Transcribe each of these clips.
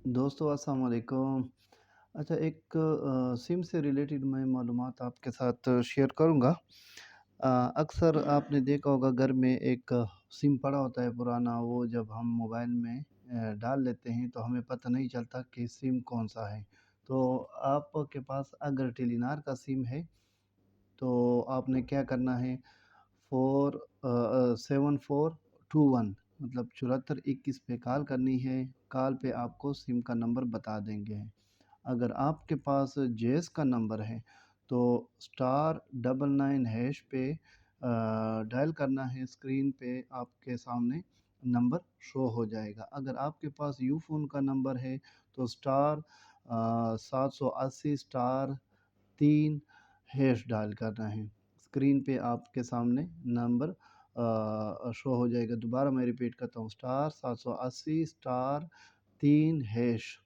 दोस्तों अस्सलाम वालेकुम। अच्छा एक सिम से रिलेटेड मैं मालूमात आपके साथ शेयर करूँगा। अक्सर आपने देखा होगा घर में एक सिम पड़ा होता है पुराना, वो जब हम मोबाइल में डाल लेते हैं तो हमें पता नहीं चलता कि सिम कौन-सा है। तो आपके पास अगर टेलीनॉर का सिम है तो आपने क्या करना है 7421 मतलब 7421 पे कॉल करनी है। कॉल पे आपको सिम का नंबर बता देंगे। अगर आपके पास जेएस का नंबर है तो स्टार डबल नाइन हैश पे डायल करना है। स्क्रीन पे आपके सामने नंबर शो हो जाएगा। अगर आपके पास यू फ़ोन का नंबर है तो स्टार 780 स्टार 3 हैश डायल करना है। स्क्रीन पे आपके सामने नंबर शो हो जाएगा। दोबारा मैं रिपीट करता हूँ, स्टार 780 स्टार 3 हैश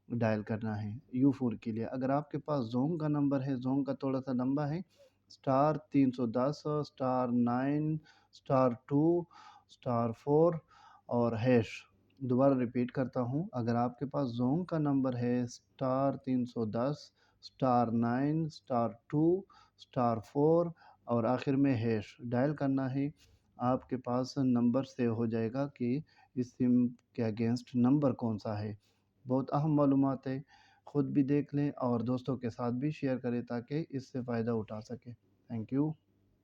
डायल करना है यू4 के लिए। अगर आपके पास ज़ोम का नंबर है, ज़ोम का थोड़ा-सा लंबा है, स्टार 310 स्टार 9 स्टार 2 स्टार 4 और हैश। दोबारा रिपीट करता हूँ, अगर आपके पास ज़ोम का नंबर है स्टार 310 स्टार 9 स्टार 2 स्टार 4 और आखिर में हैश डायल करना है। आपके पास नंबर सेव हो जाएगा कि इस सिम के अगेंस्ट नंबर कौन-सा है। बहुत अहम मालूमात है, ख़ुद भी देख लें और दोस्तों के साथ भी शेयर करें ताकि इससे फ़ायदा उठा सकें। Thank you.